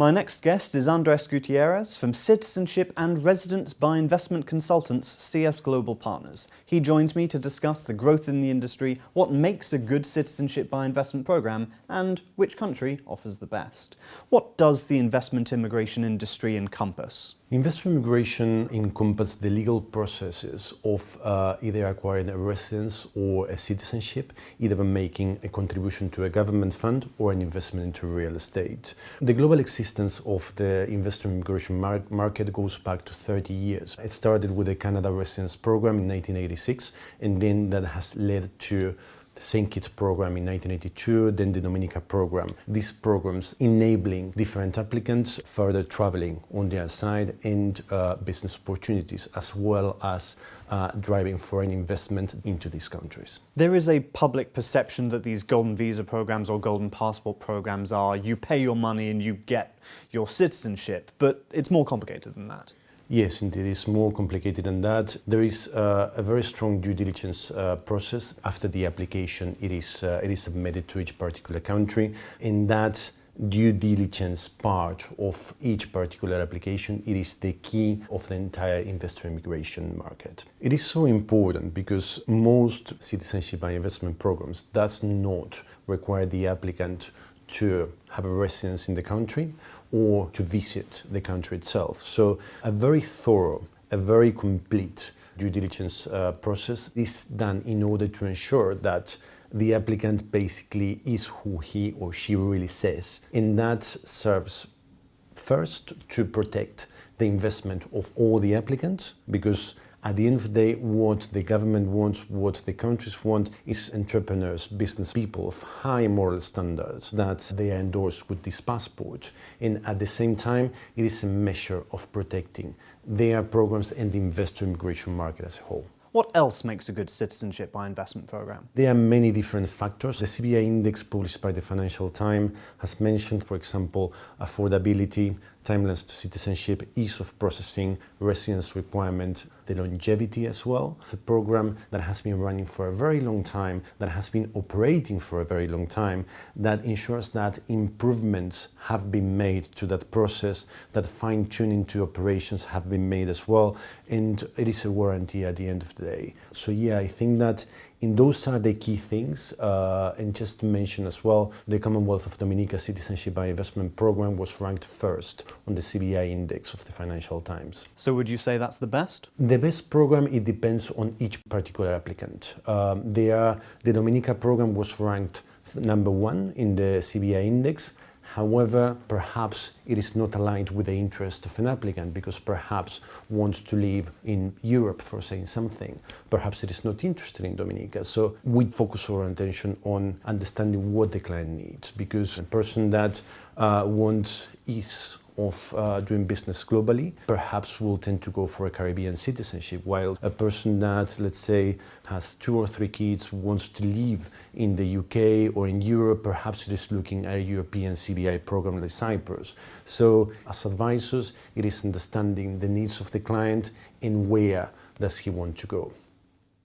My next guest is Andres Gutierrez from Citizenship and Residence by Investment Consultants, CS Global Partners. He joins me to discuss the growth in the industry, what makes a good citizenship by investment program, and which country offers the best. What does the investment immigration industry encompass? Investment immigration encompasses the legal processes of either acquiring a residence or a citizenship, either by making a contribution to a government fund or an investment into real estate. The global existence of the investment immigration market goes back to 30 years. It started with the Canada Residence Program in 1986, and then that has led to St. Kitts program in 1982, then the Dominica program. These programs enabling different applicants further traveling on their side and business opportunities, as well as driving foreign investment into these countries. There is a public perception that these golden visa programs or golden passport programs are you pay your money and you get your citizenship, but it's more complicated than that. Yes, indeed, it's more complicated than that. There is a very strong due diligence process after the application. It is submitted to each particular country. In that due diligence part of each particular application, it is the key of the entire investor immigration market. It is so important because most citizenship by investment programs does not require the applicant to have a residence in the country or to visit the country itself. So a very thorough, a very complete due diligence process is done in order to ensure that the applicant basically is who he or she really says. And that serves first to protect the investment of all the applicants, because at the end of the day, what the government wants, what the countries want, is entrepreneurs, business people of high moral standards that they are endorsed with this passport. And at the same time, it is a measure of protecting their programs and the investor immigration market as a whole. What else makes a good citizenship by investment program? There are many different factors. The CBI index published by the Financial Times has mentioned, for example, affordability, timelines to citizenship, ease of processing, residence requirement, the longevity as well. The program that has been running for a very long time, that has been operating for a very long time, that ensures that improvements have been made to that process, that fine-tuning to operations have been made as well, and it is a warranty at the end of the day. So yeah, I think that those are the key things. And just to mention as well, the Commonwealth of Dominica Citizenship by Investment Program was ranked first on the CBI index of the Financial Times. So would you say that's the best? The best program, it depends on each particular applicant. The Dominica program was ranked #1 in the CBI index. However, perhaps it is not aligned with the interest of an applicant, because perhaps wants to live in Europe for saying something. Perhaps it is not interested in Dominica. So we focus our attention on understanding what the client needs, because a person that wants ease of doing business globally perhaps will tend to go for a Caribbean citizenship, while a person that, let's say, has 2 or 3 kids, wants to live in the UK or in Europe, perhaps it is looking at a European CBI program like Cyprus. So as advisors, it is understanding the needs of the client and where does he want to go.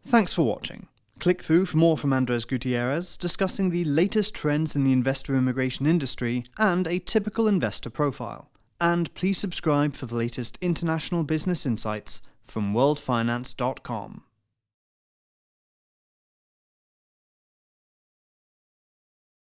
Thanks for watching. Click through for more from Andres Gutierrez, discussing the latest trends in the investor immigration industry and a typical investor profile. And please subscribe for the latest international business insights from worldfinance.com.